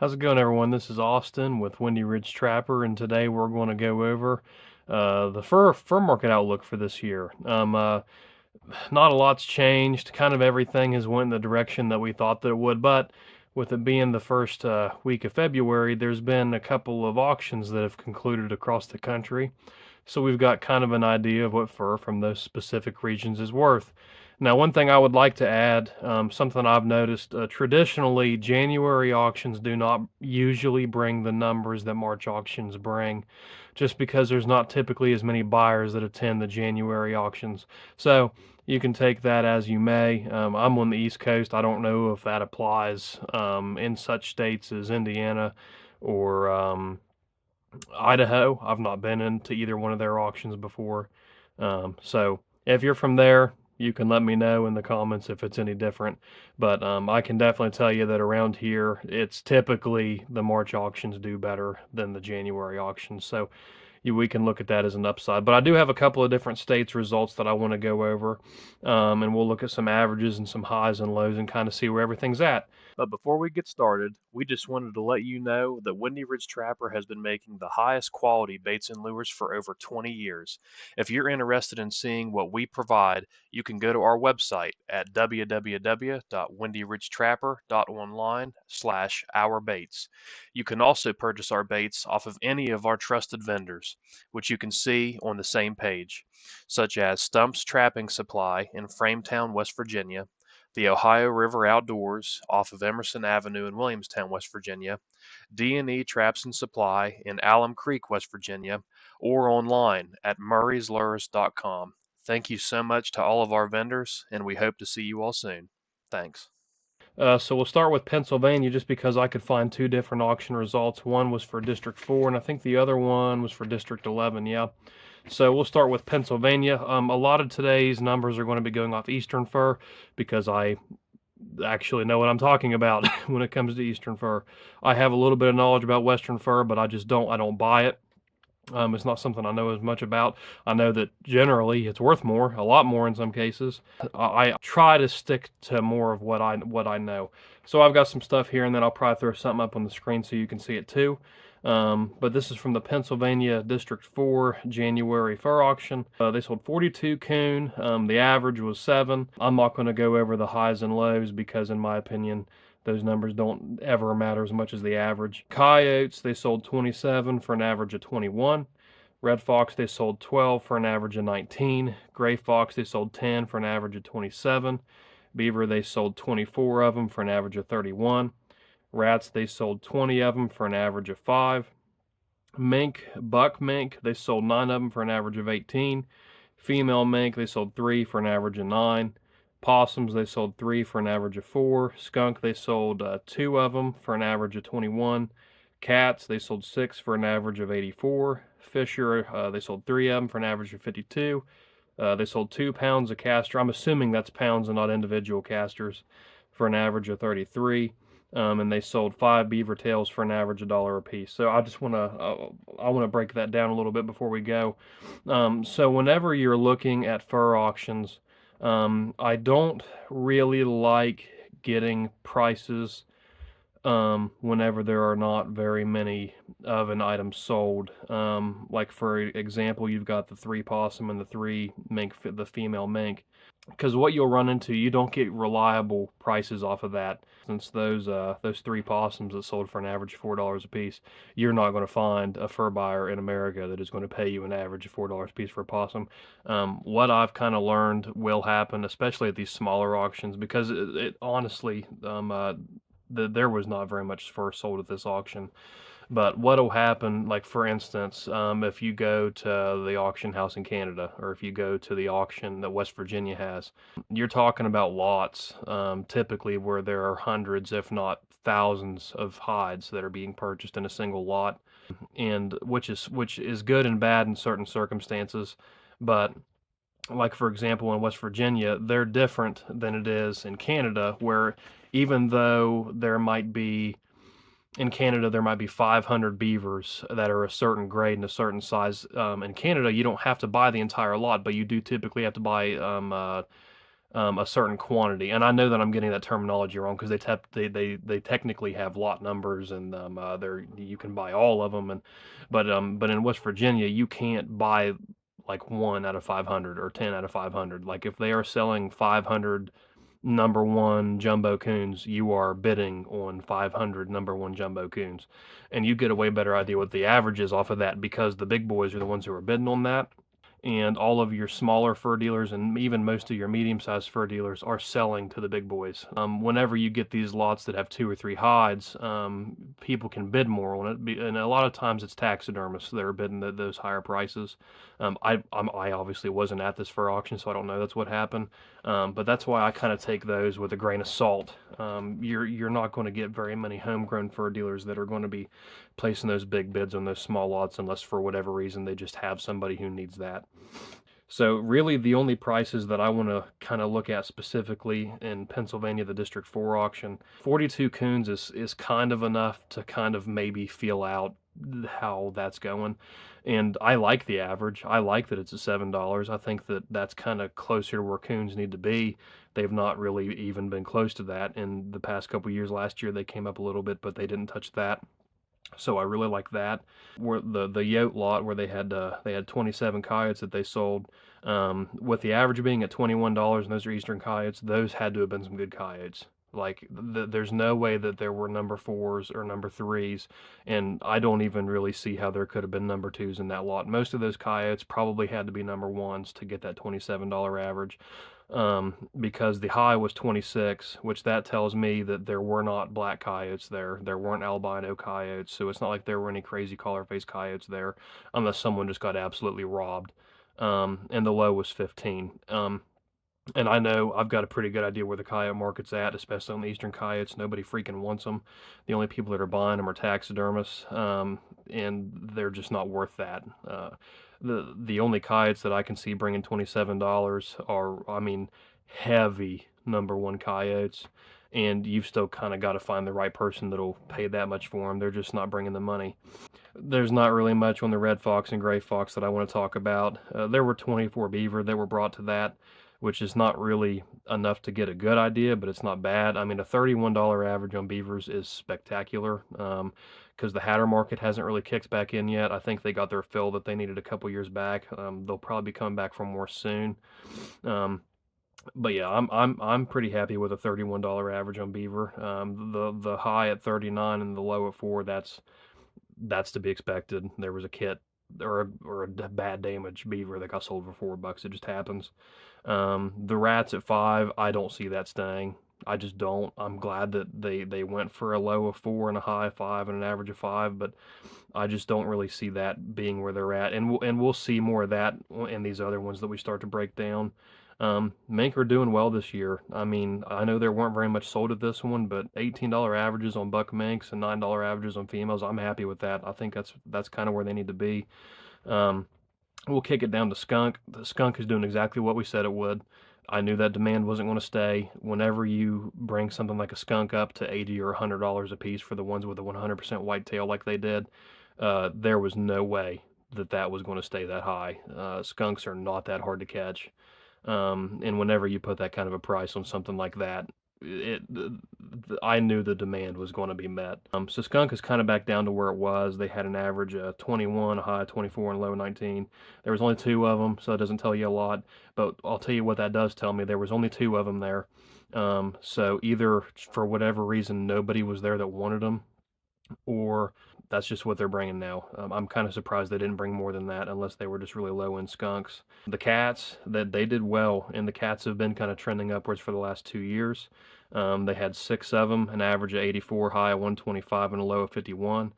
How's it going, everyone? This is Austin with Windy Ridge Trapper, and today we're going to go over the fur market outlook for this year. Not a lot's changed. Kind of everything has went in the direction that we thought that it would, but with it being the first week of February, there's been a couple of auctions that have concluded across the country. So we've got kind of an idea of what fur from those specific regions is worth. Now, one thing I would like to add, something I've noticed, traditionally, January auctions do not usually bring the numbers that March auctions bring, just because there's not typically as many buyers that attend the January auctions. So you can take that as you may. I'm on the East Coast. I don't know if that applies in such states as Indiana or Idaho. I've not been into either one of their auctions before. So if you're from there, you can let me know in the comments if it's any different. But I can definitely tell you that around here, it's typically the March auctions do better than the January auctions. So we can look at that as an upside. But I do have a couple of different states results that I want to go over, and we'll look at some averages and some highs and lows and kind of see where everything's at. But before we get started, we just wanted to let you know that Windy Ridge Trapper has been making the highest quality baits and lures for over 20 years. If you're interested in seeing what we provide, you can go to our website at www.windyridgetrapper.online/ourbaits. You can also purchase our baits off of any of our trusted vendors, which you can see on the same page, such as Stump's Trapping Supply in Frametown, West Virginia, the Ohio River Outdoors off of Emerson Avenue in Williamstown, West Virginia, D&E Traps and Supply in Alum Creek, West Virginia, or online at murrayslures.com. Thank you so much to all of our vendors, and we hope to see you all soon. Thanks. So we'll start with Pennsylvania just because I could find two different auction results. One was for District 4, and I think the other one was for District 11, yeah. So we'll start with Pennsylvania. A lot of today's numbers are going to be going off Eastern fur because I actually know what I'm talking about when it comes to Eastern fur. I have a little bit of knowledge about Western fur, but I don't buy it. It's not something I know as much about. I know that generally it's worth more, a lot more in some cases. I try to stick to more of what I know. So I've got some stuff here, and then I'll probably throw something up on the screen so you can see it too. But this is from the Pennsylvania District 4 January fur auction. They sold 42 coon. The average was 7. I'm not going to go over the highs and lows because, in my opinion, those numbers don't ever matter as much as the average. Coyotes, they sold 27 for an average of 21. Red Fox, they sold 12 for an average of 19. Gray Fox, they sold 10 for an average of 27. Beaver, they sold 24 of them for an average of 31. Rats, they sold 20 of them for an average of 5. Mink, buck mink, they sold 9 of them for an average of 18. Female mink, they sold 3 for an average of 9. Possums, they sold 3 for an average of 4. Skunk, they sold 2 of them for an average of 21. Cats, they sold 6 for an average of 84. Fisher, they sold 3 of them for an average of 52. They sold 2 pounds of castor. I'm assuming that's pounds and not individual casters for an average of 33. And they sold 5 beaver tails for an average of $1 a piece. So I want to break that down a little bit before we go. So whenever you're looking at fur auctions, I don't really like getting prices whenever there are not very many of an item sold. Like for example, you've got the 3 possum and the 3 mink, the female mink. Because what you'll run into, you don't get reliable prices off of that. Since those 3 possums that sold for an average of $4 a piece, you're not going to find a fur buyer in America that is going to pay you an average of $4 a piece for a possum. What I've kind of learned will happen, especially at these smaller auctions, because it honestly, there was not very much fur sold at this auction. But what'll happen, like for instance, if you go to the auction house in Canada, or if you go to the auction that West Virginia has, you're talking about lots, typically where there are hundreds, if not thousands, of hides that are being purchased in a single lot, and which is good and bad in certain circumstances. But like for example, in West Virginia, they're different than it is in Canada, where even though in Canada, there might be 500 beavers that are a certain grade and a certain size. In Canada, you don't have to buy the entire lot, but you do typically have to buy a certain quantity. And I know that I'm getting that terminology wrong because they technically have lot numbers, and you can buy all of them. And but in West Virginia you can't buy like 1 out of 500 or 10 out of 500. Like if they are selling 500 number one jumbo coons, you are bidding on 500 number one jumbo coons, and you get a way better idea what the average is off of that because the big boys are the ones who are bidding on that, and all of your smaller fur dealers and even most of your medium-sized fur dealers are selling to the big boys. Whenever you get these lots that have 2 or 3 hides, people can bid more on it, and a lot of times it's taxidermists that are bidding those higher prices. I obviously wasn't at this fur auction, so I don't know that's what happened, but that's why I kind of take those with a grain of salt. You're not going to get very many homegrown fur dealers that are going to be placing those big bids on those small lots unless for whatever reason they just have somebody who needs that. So really the only prices that I want to kind of look at specifically in Pennsylvania, the District 4 auction, 42 coons is kind of enough to kind of maybe feel out how that's going. And I like the average. I like that it's at $7. I think that that's kind of closer to where coons need to be. They've not really even been close to that in the past couple years. Last year they came up a little bit, but they didn't touch that. So I really like that. Where the Yote lot where they had 27 coyotes that they sold, with the average being at $21, and those are Eastern coyotes. Those had to have been some good coyotes. Like there's no way that there were number fours or number threes, and I don't even really see how there could have been number twos in that lot. Most of those coyotes probably had to be number ones to get that $27 average, because the high was 26, which that tells me that there were not black coyotes there. There weren't albino coyotes, so it's not like there were any crazy color-faced coyotes there, unless someone just got absolutely robbed. And the low was 15. And I know I've got a pretty good idea where the coyote market's at, especially on the eastern coyotes. Nobody freaking wants them. The only people that are buying them are taxidermists, and they're just not worth that. The only coyotes that I can see bringing $27 are, I mean, heavy number one coyotes, and you've still kind of got to find the right person that'll pay that much for them. They're just not bringing the money. There's not really much on the red fox and gray fox that I want to talk about. There were 24 beaver that were brought to that, which is not really enough to get a good idea, but it's not bad. I mean, a $31 average on beavers is spectacular, because the hatter market hasn't really kicked back in yet. I think they got their fill that they needed a couple years back. They'll probably be coming back for more soon. Um, but yeah, I'm pretty happy with a $31 average on beaver. The high at 39 and the low at 4. That's to be expected. There was a kit or a bad damaged beaver that got sold for $4. It just happens. The rats at 5, I don't see that staying. I just don't. I'm glad that they went for a low of 4 and a high of 5 and an average of 5, but I just don't really see that being where they're at. And we'll see more of that in these other ones that we start to break down. Mink are doing well this year. I mean, I know there weren't very much sold at this one, but $18 averages on buck minks and $9 averages on females, I'm happy with that. I think that's kind of where they need to be. Um, we'll kick it down to skunk. The skunk is doing exactly what we said it would. I knew that demand wasn't going to stay. Whenever you bring something like a skunk up to $80 or $100 a piece for the ones with a 100% white tail like they did, there was no way that that was going to stay that high. Skunks are not that hard to catch. And whenever you put that kind of a price on something like that, I knew the demand was going to be met. So skunk is kind of back down to where it was. They had an average of 21, a high of 24, and low 19. There was only 2 of them, so that doesn't tell you a lot. But I'll tell you what that does tell me. There was only 2 of them there. So either for whatever reason nobody was there that wanted them, or that's just what they're bringing now. I'm kind of surprised they didn't bring more than that unless they were just really low end skunks. The cats, that they did well, and the cats have been kind of trending upwards for the last 2 years. They had 6 of them, an average of 84, high of 125, and a low of 51.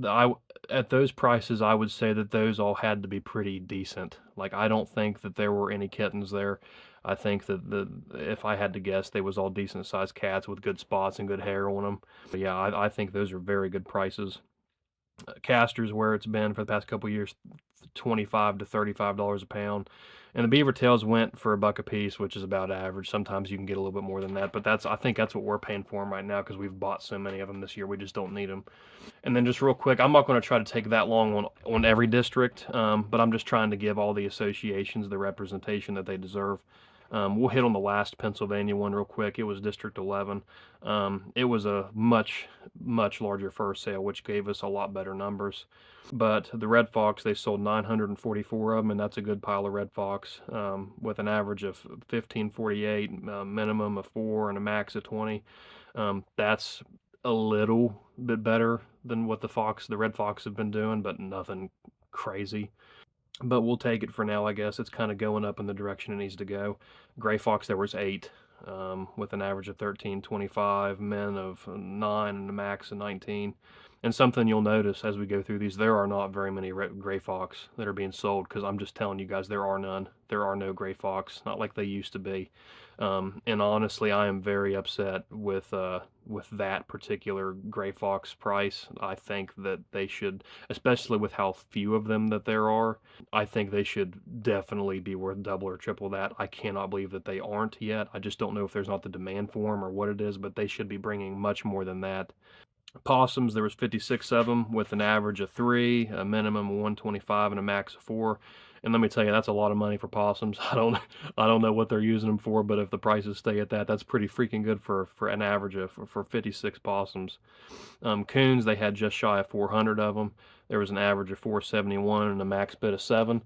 I At those prices, I would say that those all had to be pretty decent. Like I don't think that there were any kittens there. I think that if I had to guess, they was all decent sized cats with good spots and good hair on them. But yeah, I think those are very good prices. Casters where it's been for the past couple years, $25 to $35 a pound, and the beaver tails went for $1 a piece, which is about average. Sometimes you can get a little bit more than that, but I think that's what we're paying for them right now because we've bought so many of them this year. We just don't need them. And then just real quick, I'm not going to try to take that long on every district, but I'm just trying to give all the associations the representation that they deserve. We'll hit on the last Pennsylvania one real quick. It was District 11. It was a much larger fur sale, which gave us a lot better numbers. But the red fox, they sold 944 of them, and that's a good pile of red fox, with an average of 1548, minimum of 4, and a max of 20. That's a little bit better than what the red fox have been doing, but nothing crazy. But we'll take it for now, I guess. It's kind of going up in the direction it needs to go. Gray fox, there was 8, with an average of 13.25, men of 9, and a max of 19. And something you'll notice as we go through these, there are not very many gray fox that are being sold, because I'm just telling you guys, there are none. There are no gray fox, not like they used to be. And honestly, I am very upset with that particular gray fox price. I think that they should, especially with how few of them that there are, I think they should definitely be worth double or triple that. I cannot believe that they aren't yet. I just don't know if there's not the demand for them or what it is, but they should be bringing much more than that. Possums, there was 56 of them with an average of 3, a minimum of 125, and a max of 4. And let me tell you, that's a lot of money for possums. I don't know what they're using them for, but if the prices stay at that, that's pretty freaking good for an average of for 56 possums. Coons, they had just shy of 400 of them. There was an average of 471 and a max bid of 7,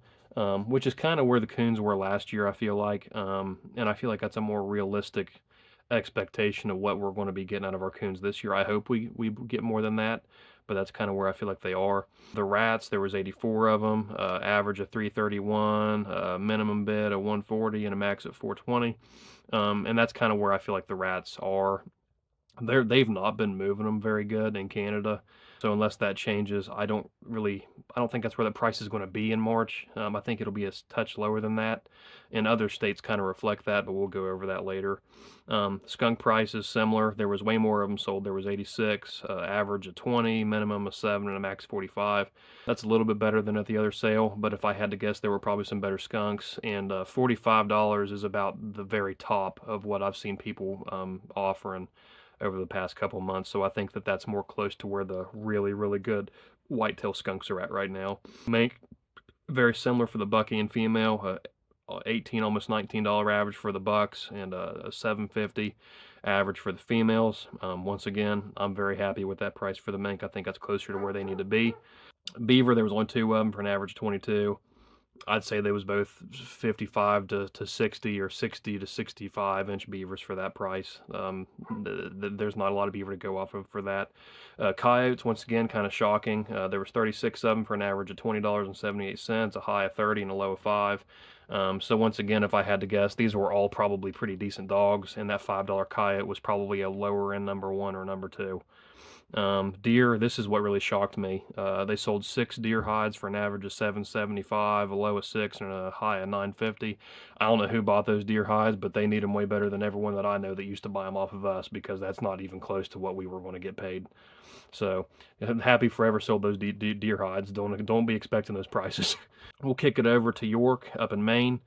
which is kind of where the coons were last year, I feel like. And I feel like that's a more realistic expectation of what we're going to be getting out of our coons this year. I hope we get more than that, but that's kind of where I feel like they are. The rats, there was 84 of them, average of 331, minimum bid of 140, and a max of 420. And that's kind of where I feel like the rats are. They've not been moving them very good in Canada. So unless that changes, I don't think that's where the price is going to be in March. I think it'll be a touch lower than that. And other states kind of reflect that, but we'll go over that later. Skunk price is similar. There was way more of them sold. There was 86, average of 20, minimum of 7, and a max 45. That's a little bit better than at the other sale, but if I had to guess, there were probably some better skunks. And $45 is about the very top of what I've seen people offering over the past couple months. So I think that that's more close to where the really good whitetail skunks are at right now. Mink, very similar for the bucky and female. 18, almost $19 average for the bucks, and a 750 average for the females. Once again, I'm very happy with that price for the mink. I think that's closer to where they need to be. Beaver, there was only 2 of them for an average of 22. I'd say they was both 55 to 60 or 60 to 65 inch beavers for that price. There's not a lot of beaver to go off of for that. Coyotes, once again, kind of shocking. There was 36 of them for an average of $20.78, a high of 30 and a low of 5. So once again, if I had to guess, these were all probably pretty decent dogs, and that $5 coyote was probably a lower end number 1 or number 2. Deer, this is what really shocked me. They sold 6 deer hides for an average of $7.75, a low of 6, and a high of $9.50. I don't know who bought those deer hides, but they need them way better than everyone that I know that used to buy them off of us, because that's not even close to what we were going to get paid. So, happy forever sold those deer hides. Don't be expecting those prices. We'll kick it over to York up in Maine.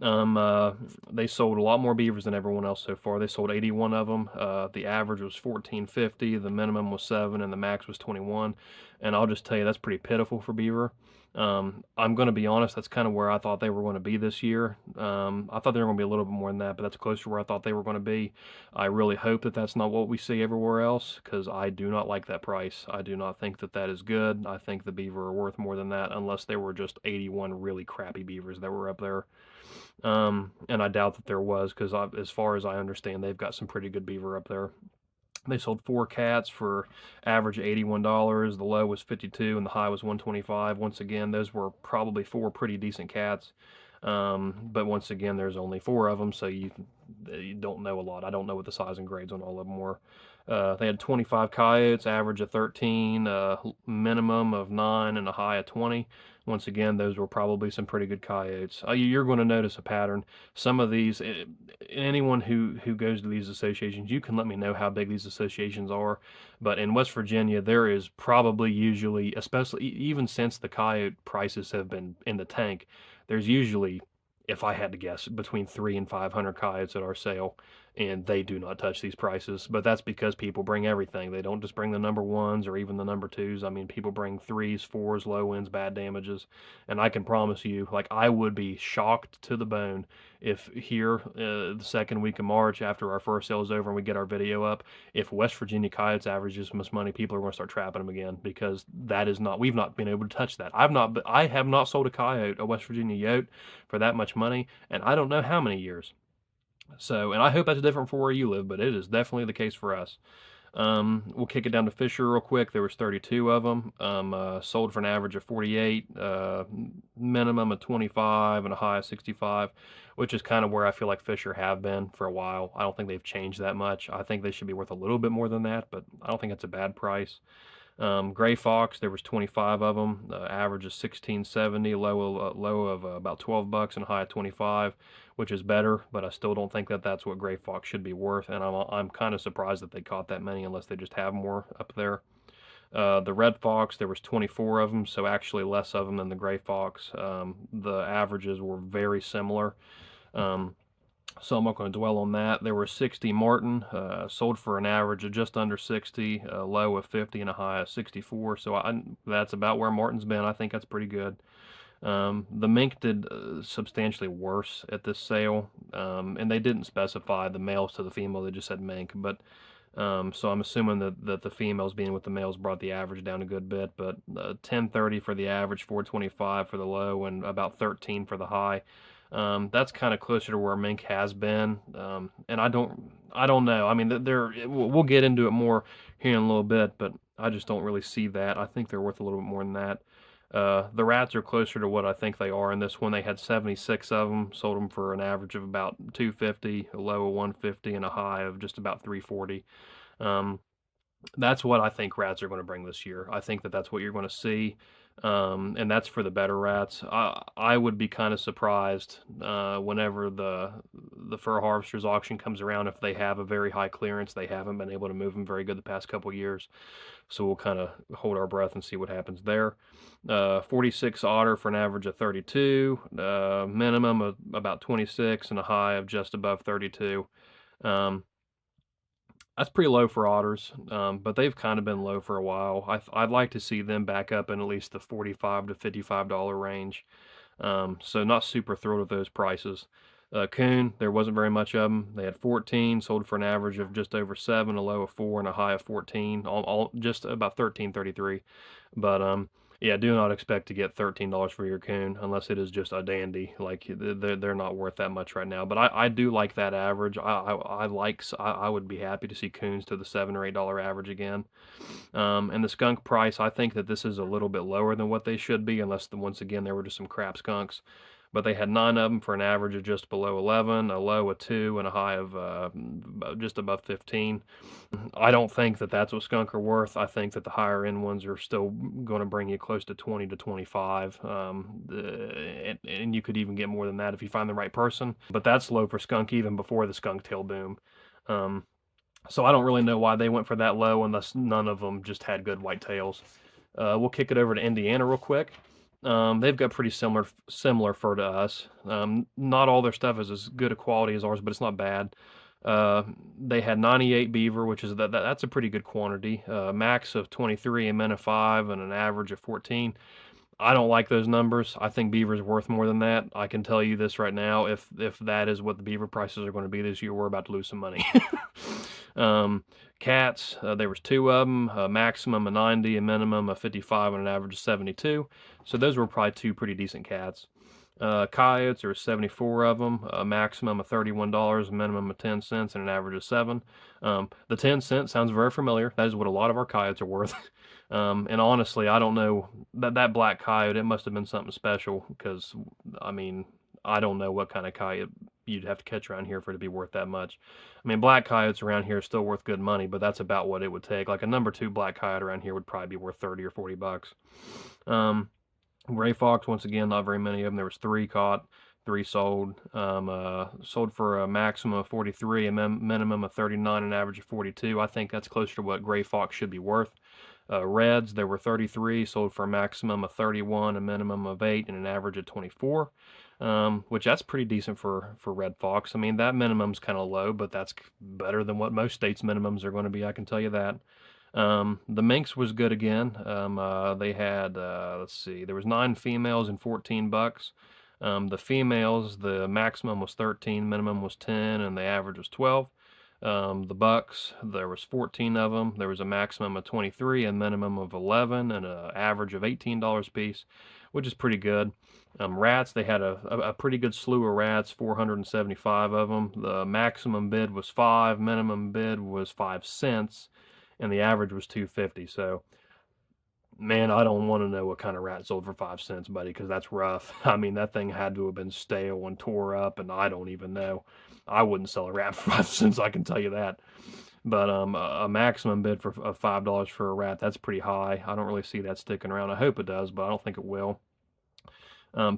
They sold a lot more beavers than everyone else so far. They sold 81 of them. The average was 1450, the minimum was 7, and the max was 21. And I'll just tell you, that's pretty pitiful for beaver. I'm going to be honest, that's kind of where I thought they were going to be this year. I thought they were going to be a little bit more than that, but that's close to where I thought they were going to be. I really hope that that's not what we see everywhere else, because I do not like that price. I do not think that that is good. I think the beaver are worth more than that, unless there were just 81 really crappy beavers that were up there. And I doubt that there was, because as far as I understand, they've got some pretty good beaver up there. They sold 4 cats for average $81. The low was 52 and the high was 125. Once again, those were probably 4 pretty decent cats. But once again, there's only 4 of them, so you don't know a lot. I don't know what the size and grades on all of them were. They had 25 coyotes, average of 13, minimum of 9, and a high of 20. Once again, those were probably some pretty good coyotes. You're going to notice a pattern. Some of these, anyone who goes to these associations, you can let me know how big these associations are. But in West Virginia, there is probably usually, especially even since the coyote prices have been in the tank, there's usually, if I had to guess, between 300 and 500 coyotes at our sale. and they do not touch these prices. But that's because people bring everything. They don't just bring the number ones or even the number twos. I mean, people bring threes, fours, low ends, bad damages, and I can promise you, like, I would be shocked to the bone if here the second week of March, after our first sale is over and we get our video up, if West Virginia coyotes average this much money, people are going to start trapping them again, because that is not, we've not been able to touch that. I have not sold a coyote, a West Virginia yote, for that much money, and I don't know how many years. So, and I hope that's different for where you live, but it is definitely the case for us. We'll kick it down to Fisher real quick. There was 32 of them, sold for an average of 48, minimum of 25 and a high of 65, which is kind of where I feel like Fisher have been for a while. I don't think they've changed that much. I think they should be worth a little bit more than that, but I don't think it's a bad price. Gray Fox, there was 25 of them. Average is 1670, low of about $12 and a high of 25, which is better, but I still don't think that that's what Gray Fox should be worth, and I'm kind of surprised that they caught that many unless they just have more up there. The Red Fox, there was 24 of them, so actually less of them than the Gray Fox. The averages were very similar. So I'm not going to dwell on that. There were 60 Martin, sold for an average of just under 60, a low of 50 and a high of 64. So that's about where Martin's been. I think that's pretty good. The mink did substantially worse at this sale, and they didn't specify the males to the female. They just said mink, but so I'm assuming that the females being with the males brought the average down a good bit. But 1030 for the average, 425 for the low, and about 13 for the high. That's kind of closer to where mink has been, and I don't know. I mean, we'll get into it more here in a little bit, but I just don't really see that. I think they're worth a little bit more than that. The rats are closer to what I think they are in this one. They had 76 of them, sold them for an average of about 250, a low of 150, and a high of just about 340. That's what I think rats are going to bring this year. I think that that's what you're going to see, and that's for the better rats. I would be kind of surprised whenever the fur harvesters auction comes around if they have a very high clearance. They haven't been able to move them very good the past couple years, so we'll kind of hold our breath and see what happens there. 46 otter for an average of 32, minimum of about 26, and a high of just above 32. That's pretty low for otters, but they've kind of been low for a while. I'd like to see them back up in at least the $45 to $55 range. So not super thrilled with those prices. Coon, there wasn't very much of them. They had 14, sold for an average of just over 7, a low of 4, and a high of 14, all just about 13.33. But yeah, do not expect to get $13 for your coon unless it is just a dandy. Like they're not worth that much right now. But I do like that average. I would be happy to see coons to the $7 or $8 average again. And the skunk price, I think that this is a little bit lower than what they should be, unless once again there were just some crap skunks. But they had 9 of them for an average of just below 11, a low of 2, and a high of just above 15. I don't think that that's what skunk are worth. I think that the higher end ones are still going to bring you close to 20 to 25, and you could even get more than that if you find the right person. But that's low for skunk even before the skunk tail boom. So I don't really know why they went for that low unless none of them just had good white tails. We'll kick it over to Indiana real quick. They've got pretty similar fur to us. Not all their stuff is as good a quality as ours, but it's not bad. They had 98 beaver, which is that's a pretty good quantity. Max of 23, a min of 5, and an average of 14. I don't like those numbers. I think beaver's worth more than that. I can tell you this right now. If that is what the beaver prices are going to be this year, we're about to lose some money. Cats, there was 2 of them, a maximum of 90, a minimum of 55, and an average of 72. So those were probably 2 pretty decent cats. Coyotes, there were 74 of them, a maximum of $31, a minimum of 10 cents, and an average of 7. The 10 cents sounds very familiar. That is what a lot of our coyotes are worth. And honestly, I don't know, that black coyote, it must have been something special, because, I mean, I don't know what kind of coyote you'd have to catch around here for it to be worth that much. I mean, black coyotes around here are still worth good money, but that's about what it would take. Like a number 2 black coyote around here would probably be worth 30 or 40 bucks. Gray fox, once again, not very many of them. There was 3 caught, 3 sold. Sold for a maximum of 43, a minimum of 39, an average of 42. I think that's closer to what gray fox should be worth. Reds, there were 33, sold for a maximum of 31, a minimum of 8, and an average of 24. Which that's pretty decent for red fox. I mean, that minimum's kind of low, but that's better than what most states' minimums are going to be, I can tell you that. The minks was good again. They had, let's see, there was 9 females and 14 bucks. The females, the maximum was 13, minimum was 10, and the average was 12. The bucks, there was 14 of them. There was a maximum of 23, a minimum of 11, and an average of $18 a piece, which is pretty good. Rats, they had a pretty good slew of rats, 475 of them. The maximum bid was 5, minimum bid was 5 cents, and the average was 250. So, man, I don't want to know what kind of rat sold for 5 cents, buddy, because that's rough. I mean, that thing had to have been stale and tore up, and I don't even know. I wouldn't sell a rat for 5 cents, I can tell you that. But a maximum bid for of $5 for a rat, that's pretty high. I don't really see that sticking around. I hope it does, but I don't think it will.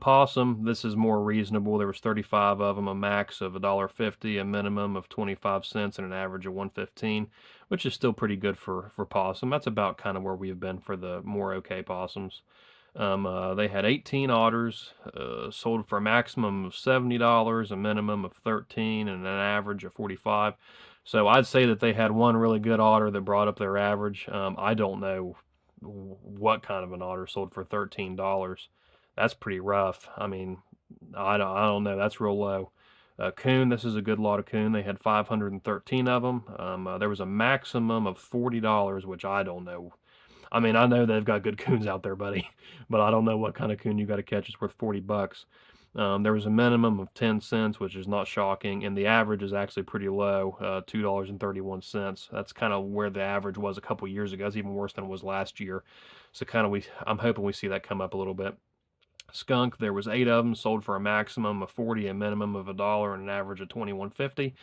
Possum, this is more reasonable. There was 35 of them, a max of $1.50, a minimum of 25 cents, and an average of 115, which is still pretty good for possum. That's about kind of where we have been for the more okay possums. They had 18 otters, sold for a maximum of $70, a minimum of 13, and an average of 45. So I'd say that they had one really good otter that brought up their average. I don't know what kind of an otter sold for $13. That's pretty rough. I mean, I don't know. That's real low. Coon, this is a good lot of coon. They had 513 of them. There was a maximum of $40, which I don't know. I mean, I know they've got good coons out there, buddy, but I don't know what kind of coon you got to catch. It's worth $40. There was a minimum of 10 cents, which is not shocking, and the average is actually pretty low, $2.31. That's kind of where the average was a couple years ago. It's even worse than it was last year. So I'm hoping we see that come up a little bit. Skunk, there was 8 of them, sold for a maximum of 40, a minimum of $1, and an average of 21.50.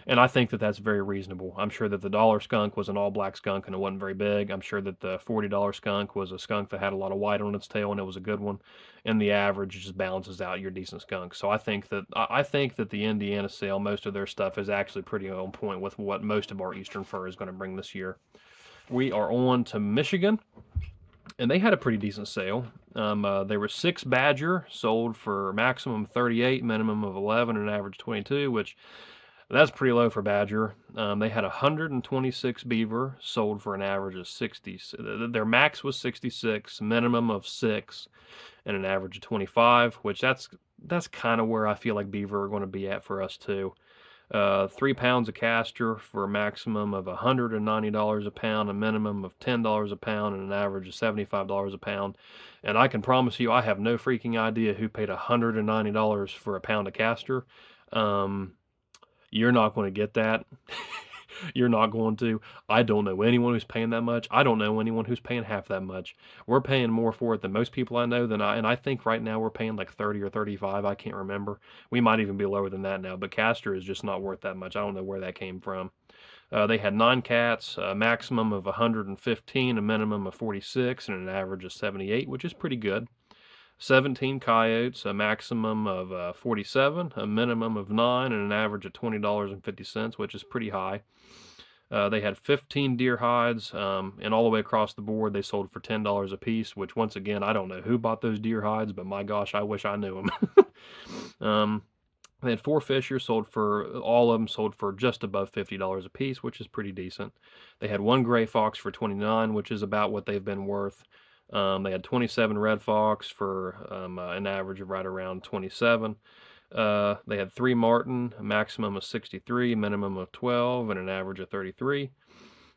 And I think that that's very reasonable. I'm sure that the dollar skunk was an all-black skunk and it wasn't very big. I'm sure that the $40 skunk was a skunk that had a lot of white on its tail and it was a good one. And the average just balances out your decent skunk. So I think that the Indiana sale, most of their stuff is actually pretty on point with what most of our eastern fur is going to bring this year. We are on to Michigan, and they had a pretty decent sale. There were 6 badger sold for maximum 38, minimum of 11, and an average 22, which that's pretty low for badger. They had 126 beaver sold for an average of 60. Their max was 66, minimum of 6, and an average of 25, which that's kind of where I feel like beaver are going to be at for us too. 3 pounds of castor for a maximum of $190 a pound, a minimum of $10 a pound, and an average of $75 a pound. And I can promise you, I have no freaking idea who paid $190 for a pound of castor. You're not going to get that. You're not going to. I don't know anyone who's paying that much. I don't know anyone who's paying half that much. We're paying more for it than most people I know, and I think right now we're paying like 30 or 35. I can't remember. We might even be lower than that now, but castor is just not worth that much. I don't know where that came from. They had 9 cats, a maximum of 115, a minimum of 46, and an average of 78, which is pretty good. 17 coyotes, a maximum of 47, a minimum of 9, and an average of $20.50, which is pretty high. They had 15 deer hides, and all the way across the board, they sold for $10 a piece, which, once again, I don't know who bought those deer hides, but my gosh, I wish I knew them. They had 4 fishers, all of them sold for just above $50 a piece, which is pretty decent. They had 1 gray fox for $29, which is about what they've been worth. They had 27 red fox for an average of right around 27. They had 3 marten, a maximum of 63, minimum of 12, and an average of 33.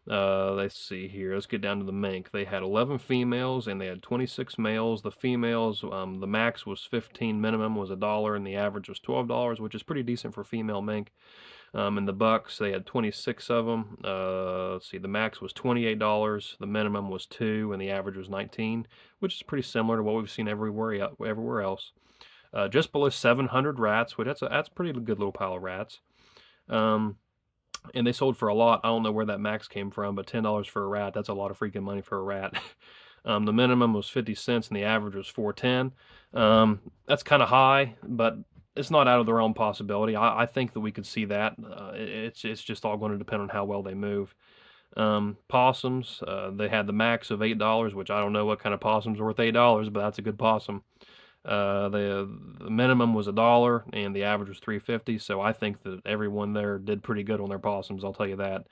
Let's see here. Let's get down to the mink. They had 11 females and they had 26 males. The females, the max was 15, minimum was $1, and the average was $12, which is pretty decent for female mink. And the bucks, they had 26 of them. Let's see, the max was $28, the minimum was 2, and the average was 19, which is pretty similar to what we've seen everywhere else. Just below 700 rats, which that's a pretty good little pile of rats. And they sold for a lot. I don't know where that max came from, but $10 for a rat, that's a lot of freaking money for a rat. The minimum was 50 cents and the average was $4.10. That's kind of high, but it's not out of the realm possibility. I think that we could see that. It's just all going to depend on how well they move. Possums, they had the max of $8, which I don't know what kind of possum's worth $8, but that's a good possum. The minimum was $1 and the average was $3.50. So I think that everyone there did pretty good on their possums. I'll tell you that.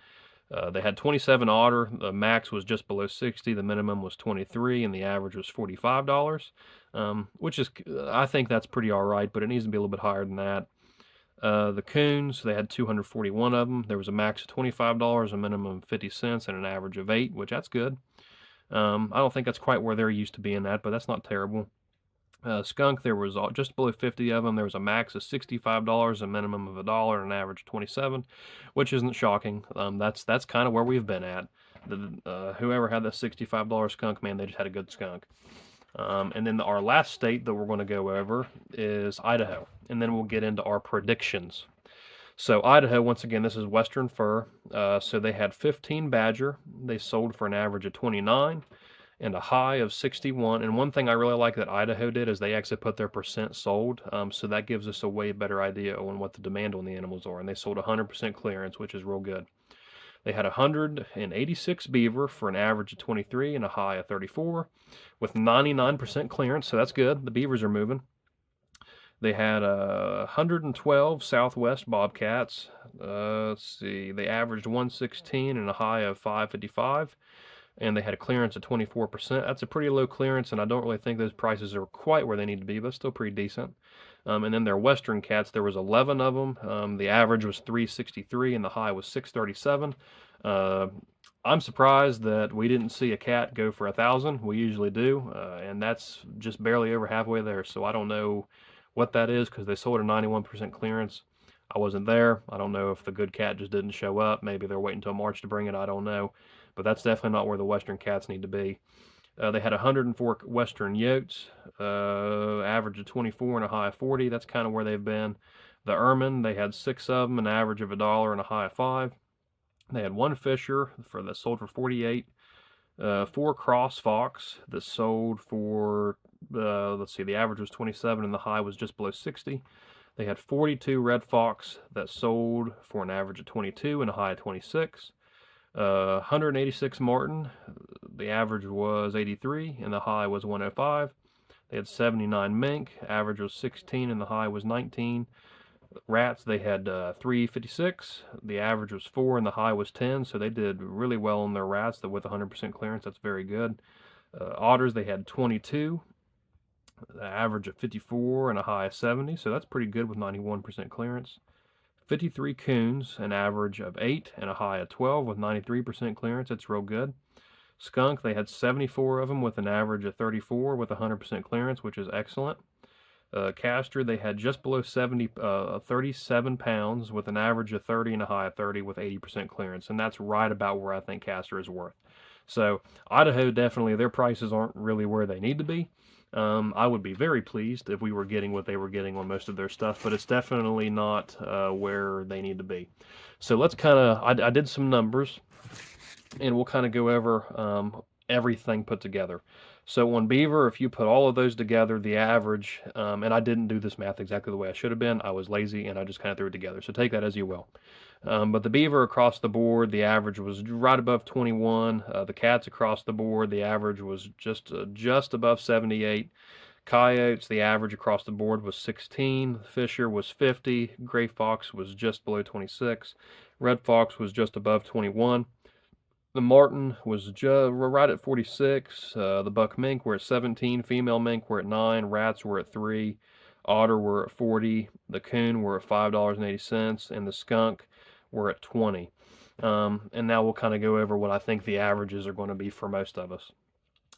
They had 27 otter. The max was just below 60. The minimum was 23, and the average was $45. Which is, I think that's pretty all right, but it needs to be a little bit higher than that. The coons, they had 241 of them. There was a max of $25, a minimum of 50 cents, and an average of 8, which that's good. I don't think that's quite where they're used to being at, but that's not terrible. Skunk, there was just below 50 of them. There was a max of $65, a minimum of $1, and an average of 27, which isn't shocking. That's kind of where we've been at. Whoever had the $65 skunk, man, they just had a good skunk. And then our last state that we're going to go over is Idaho, and then we'll get into our predictions. So Idaho, once again, this is Western fur. So they had 15 badger. They sold for an average of 29 and a high of 61. And one thing I really like that Idaho did is they actually put their percent sold. So that gives us a way better idea on what the demand on the animals are. And they sold 100% clearance, which is real good. They had 186 beaver for an average of 23 and a high of 34 with 99% clearance. So that's good. The beavers are moving. They had 112 Southwest bobcats. Let's see. They averaged 116 and a high of 555. And they had a clearance of 24%. That's a pretty low clearance, and I don't really think those prices are quite where they need to be, but still pretty decent. And then their Western cats, there was 11 of them. The average was 363, and the high was 637. I'm surprised that we didn't see a cat go for 1,000. We usually do, and that's just barely over halfway there. So I don't know what that is because they sold a 91% clearance. I wasn't there. I don't know if the good cat just didn't show up. Maybe they're waiting until March to bring it. I don't know. But that's definitely not where the Western cats need to be. They had 104 Western Yotes, average of 24 and a high of 40. That's kind of where they've been. The Ermine, they had 6 of them, an average of $1 and a high of 5. They had 1 Fisher that sold for 48. 4 Cross Fox that sold for, let's see, the average was 27 and the high was just below 60. They had 42 Red Fox that sold for an average of 22 and a high of 26. 186 Martin, the average was 83 and the high was 105. They had 79 Mink, average was 16 and the high was 19. Rats, they had 356, the average was 4 and the high was 10, so they did really well on their rats with 100% clearance. That's very good. Otters, they had 22, the average of 54 and a high of 70, so that's pretty good with 91% clearance. 53 coons, an average of 8 and a high of 12 with 93% clearance. That's real good. Skunk, they had 74 of them with an average of 34 with 100% clearance, which is excellent. Castor, they had just below 37 pounds with an average of 30 and a high of 30 with 80% clearance, and that's right about where I think Castor is worth. So Idaho, definitely, their prices aren't really where they need to be. I would be very pleased if we were getting what they were getting on most of their stuff, but it's definitely not where they need to be. So let's kind of, I did some numbers, and we'll kind of go over everything put together. So on beaver, if you put all of those together, the average, and I didn't do this math exactly the way I should have been. I was lazy, and I just kind of threw it together. So take that as you will. But the beaver across the board, the average was right above 21. The cats across the board, the average was just above 78. Coyotes, the average across the board was 16. Fisher was 50. Gray fox was just below 26. Red fox was just above 21. The marten was right at 46. The buck mink were at 17. Female mink were at 9. Rats were at 3. Otter were at 40. The coon were at $5.80. And the skunk were at 20. And now we'll kind of go over what I think the averages are going to be for most of us.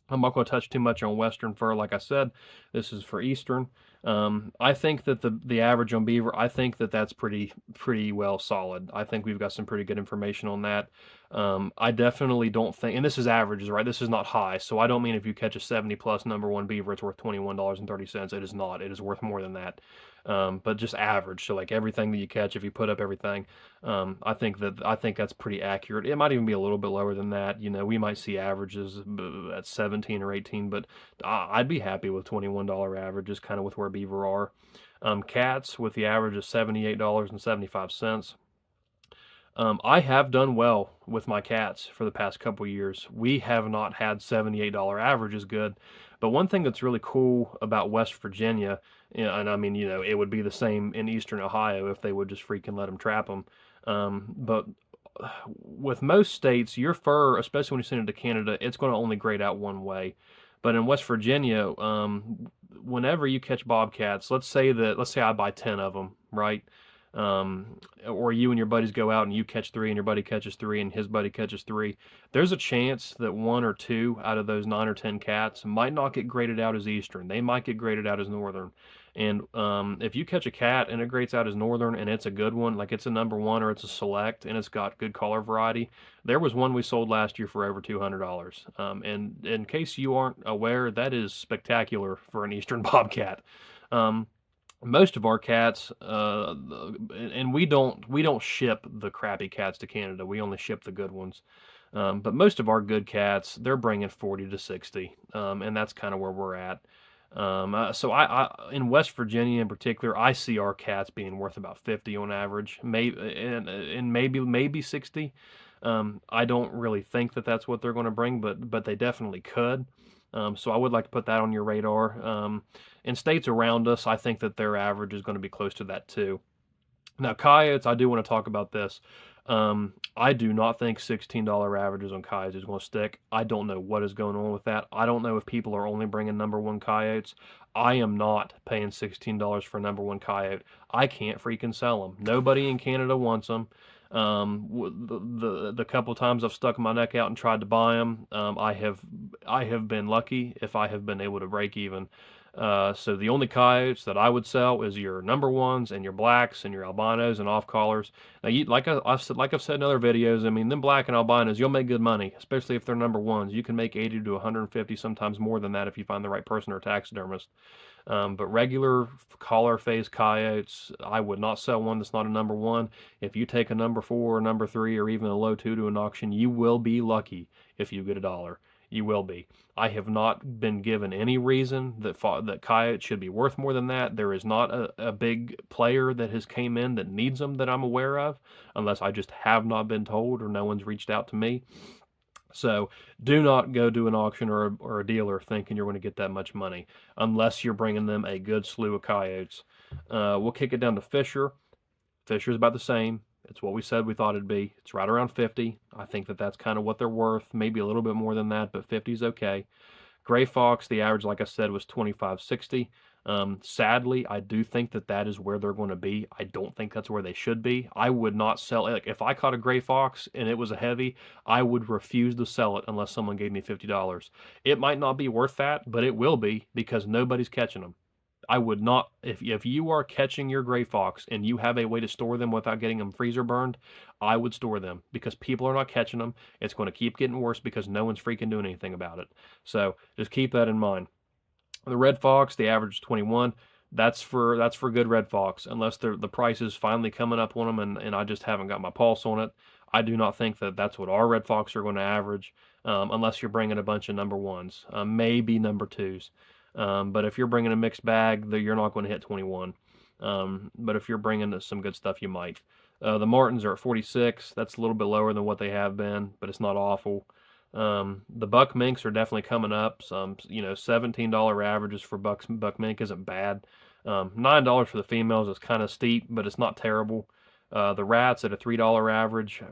I'm not going to touch too much on Western fur. Like I said, this is for Eastern. I think that the average on beaver, I think that that's pretty well solid. I think we've got some pretty good information on that. I definitely don't think, and this is averages, right? This is not high. So I don't mean if you catch a 70 plus number one beaver, it's worth $21.30. It is not. It is worth more than that. But just average. So like everything that you catch, if you put up everything, I think that's pretty accurate. It might even be a little bit lower than that. You know, we might see averages at 17 or 18, but I'd be happy with $21 averages, kind of with where beaver are. Cats with the average of $78.75. I have done well with my cats for the past couple years. We have not had $78 averages good. But one thing that's really cool about West Virginia, and I mean, it would be the same in Eastern Ohio if they would just freaking let them trap them. But with most states, your fur, especially when you send it to Canada, it's going to only grade out one way. But in West Virginia, whenever you catch bobcats, let's say I buy 10 of them, right? Or you and your buddies go out and you catch three, and your buddy catches three, and his buddy catches three. There's a chance that one or two out of those 9 or 10 cats might not get graded out as Eastern. They might get graded out as Northern. And if you catch a cat and it grades out as Northern and it's a good one, like it's a number one or it's a select and it's got good color variety, there was one we sold last year for over $200. And in case you aren't aware, that is spectacular for an Eastern bobcat. Um, Most of our cats, and we don't ship the crappy cats to Canada. We only ship the good ones. But most of our good cats, they're bringing 40 to 60, and that's kind of where we're at. So in West Virginia in particular, I see our cats being worth about 50 on average, maybe and maybe 60. I don't really think that that's what they're going to bring, but they definitely could. So I would like to put that on your radar. In states around us, I think that their average is going to be close to that too. Now, coyotes, I do want to talk about this. I do not think $16 averages on coyotes is going to stick. I don't know what is going on with that. I don't know if people are only bringing number one coyotes. I am not paying $16 for a number one coyote. I can't freaking sell them. Nobody in Canada wants them. The couple times I've stuck my neck out and tried to buy them, I have been lucky if I have been able to break even. So the only coyotes that I would sell is your number ones and your blacks and your albinos and off collars. Now, I've said in other videos, I mean, them black and albinos, you'll make good money, especially if they're number ones. You can make 80 to 150, sometimes more than that if you find the right person or taxidermist. But regular collar phase coyotes, I would not sell one that's not a number one. If you take a number four or number three or even a low two to an auction, you will be lucky if you get a dollar. You will be. I have not been given any reason that coyotes should be worth more than that. There is not a big player that has came in that needs them that I'm aware of, unless I just have not been told or no one's reached out to me. So do not go to an auction or a dealer thinking you're going to get that much money unless you're bringing them a good slew of coyotes. We'll kick it down to Fisher. Fisher's about the same. It's what we said we thought it'd be. It's right around 50. I think that that's kind of what they're worth. Maybe a little bit more than that, but 50 is okay. Gray Fox, the average, like I said, was 25.60. Sadly, I do think that that is where they're going to be. I don't think that's where they should be. I would not sell, like, if I caught a Gray Fox and it was a heavy, I would refuse to sell it unless someone gave me $50. It might not be worth that, but it will be because nobody's catching them. I would not, if you are catching your gray fox and you have a way to store them without getting them freezer burned, I would store them because people are not catching them. It's going to keep getting worse because no one's freaking doing anything about it. So just keep that in mind. The red fox, the average is 21. That's for good red fox, unless the price is finally coming up on them and I just haven't got my pulse on it. I do not think that that's what our red fox are going to average, unless you're bringing a bunch of number ones, maybe number twos. But if you're bringing a mixed bag, you're not going to hit 21. But if you're bringing some good stuff, you might. The Martins are at 46. That's a little bit lower than what they have been, but it's not awful. The buck minks are definitely coming up. Some, $17 averages for buck mink isn't bad. $9 for the females is kind of steep, but it's not terrible. The rats at a $3 average,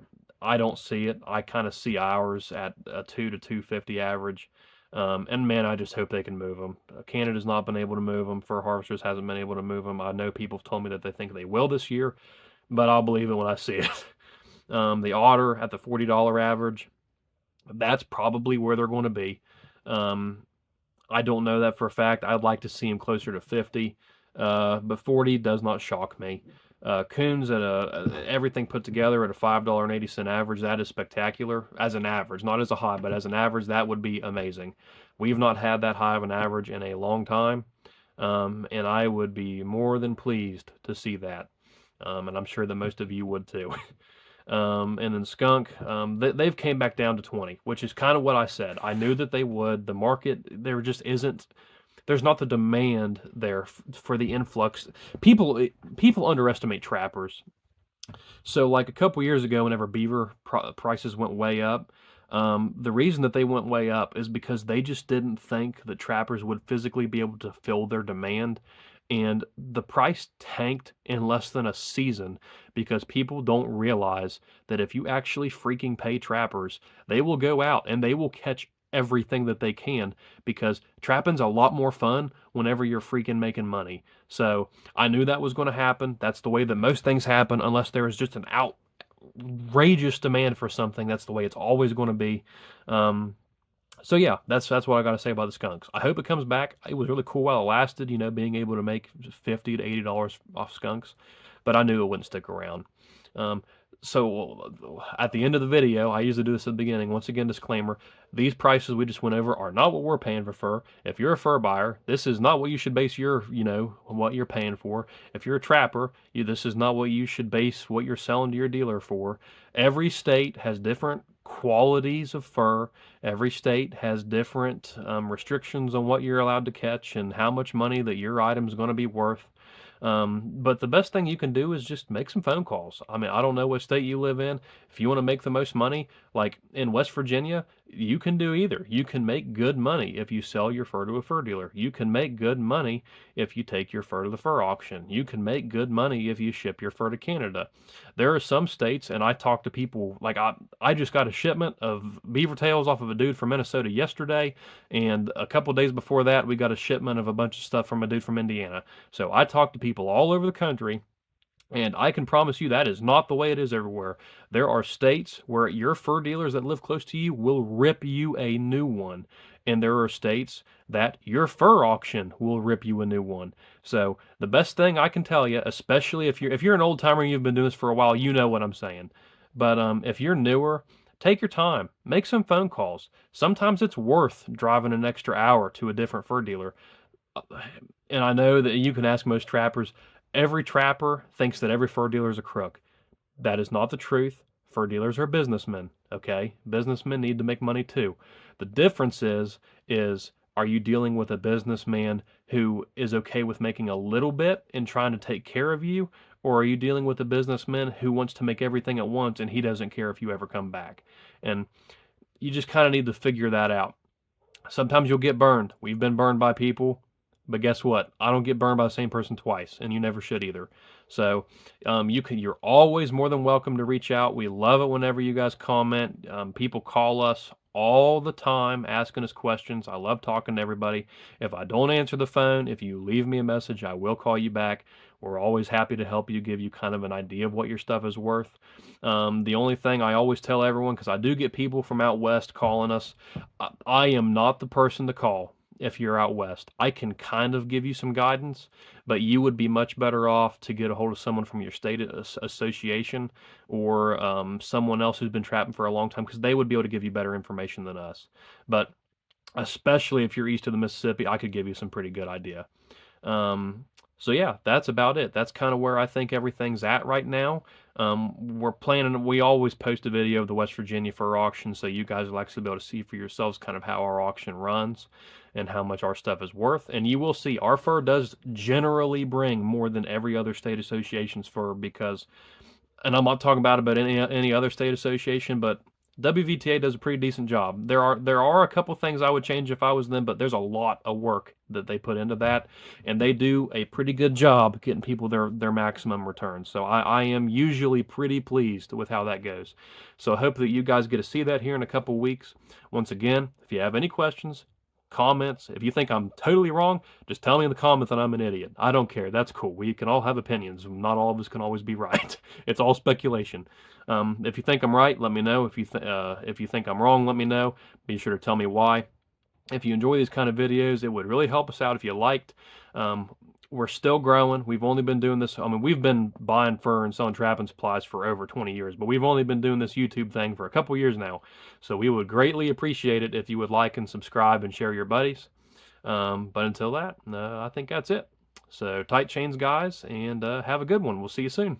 I don't see it. I kind of see ours at a 2 to 250 average. And man, I just hope they can move them. Canada's not been able to move them. Fur Harvesters hasn't been able to move them. I know people have told me that they think they will this year, but I'll believe it when I see it. The otter at the $40 average, that's probably where they're going to be. I don't know that for a fact. I'd like to see them closer to 50, but 40 does not shock me. Coons at everything put together at a $5.80 average, that is spectacular as an average, not as a high, but as an average, that would be amazing. We've not had that high of an average in a long time, and I would be more than pleased to see that, and I'm sure that most of you would too. And then skunk, they've came back down to 20, which is kind of what I said. I knew that they would. The market, there just isn't. There's not the demand there for the influx. People underestimate trappers. So, like a couple years ago, whenever beaver prices went way up, the reason that they went way up is because they just didn't think that trappers would physically be able to fill their demand. And the price tanked in less than a season because people don't realize that if you actually freaking pay trappers, they will go out and they will catch everything that they can, because trapping's a lot more fun whenever you're freaking making money. So, I knew that was going to happen. That's the way that most things happen, unless there is just an outrageous demand for something. That's the way it's always going to be. Um, so yeah, that's what I got to say about the skunks. I hope it comes back. It was really cool while it lasted, being able to make $50 to $80 off skunks, but I knew it wouldn't stick around. Um, so at the end of the video, I usually do this at the beginning. Once again, disclaimer: these prices we just went over are not what we're paying for fur. If you're a fur buyer, this is not what you should base what you're paying for. If you're a trapper, this is not what you should base what you're selling to your dealer for. Every state has different qualities of fur. Every state has different restrictions on what you're allowed to catch and how much money that your item is going to be worth. But the best thing you can do is just make some phone calls. I mean, I don't know what state you live in. If you want to make the most money, like in West Virginia, you can do either. You can make good money if you sell your fur to a fur dealer. You can make good money if you take your fur to the fur auction. You can make good money if you ship your fur to Canada. There are some states, and I talk to people, like I just got a shipment of beaver tails off of a dude from Minnesota yesterday, and a couple days before that, we got a shipment of a bunch of stuff from a dude from Indiana. So I talk to people all over the country, and I can promise you that is not the way it is everywhere. There are states where your fur dealers that live close to you will rip you a new one. And there are states that your fur auction will rip you a new one. So the best thing I can tell you, especially if you're an old timer and you've been doing this for a while, you know what I'm saying. But if you're newer, take your time, make some phone calls. Sometimes it's worth driving an extra hour to a different fur dealer. And I know that you can ask most trappers. Every trapper thinks that every fur dealer is a crook. That is not the truth. Fur dealers are businessmen, okay? Businessmen need to make money too. The difference is are you dealing with a businessman who is okay with making a little bit and trying to take care of you, or are you dealing with a businessman who wants to make everything at once and he doesn't care if you ever come back? And you just kind of need to figure that out. Sometimes you'll get burned. We've been burned by people, but guess what? I don't get burned by the same person twice, and you never should either. So you're always more than welcome to reach out. We love it whenever you guys comment. People call us all the time asking us questions. I love talking to everybody. If I don't answer the phone, if you leave me a message, I will call you back. We're always happy to help you, give you kind of an idea of what your stuff is worth. The only thing I always tell everyone, because I do get people from out west calling us, I am not the person to call if you're out west. I can kind of give you some guidance, but you would be much better off to get a hold of someone from your state association, or someone else who's been trapping for a long time, because they would be able to give you better information than us. But especially if you're east of the Mississippi, I could give you some pretty good idea. Um, so yeah, that's about it. That's kind of where I think everything's at right now. We're planning, we always post a video of the West Virginia fur auction, so you guys will actually be able to see for yourselves kind of how our auction runs and how much our stuff is worth. And you will see our fur does generally bring more than every other state association's fur, because, and I'm not talking about any other state association, but WVTA does a pretty decent job. There are a couple things I would change if I was them, but there's a lot of work that they put into that, and they do a pretty good job getting people their maximum returns. So I am usually pretty pleased with how that goes. So I hope that you guys get to see that here in a couple weeks. Once again, if you have any questions, comments, if you think I'm totally wrong, just tell me in the comments that I'm an idiot. I don't care. That's cool. We can all have opinions. Not all of us can always be right. It's all speculation. If you think I'm right, let me know. If you think I'm wrong, let me know. Be sure to tell me why. If you enjoy these kind of videos, it would really help us out if you liked. We're still growing. We've only been doing this. I mean, we've been buying fur and selling trapping supplies for over 20 years, but we've only been doing this YouTube thing for a couple years now. So we would greatly appreciate it if you would like and subscribe and share your buddies. But until that, I think that's it. So tight chains, guys, and have a good one. We'll see you soon.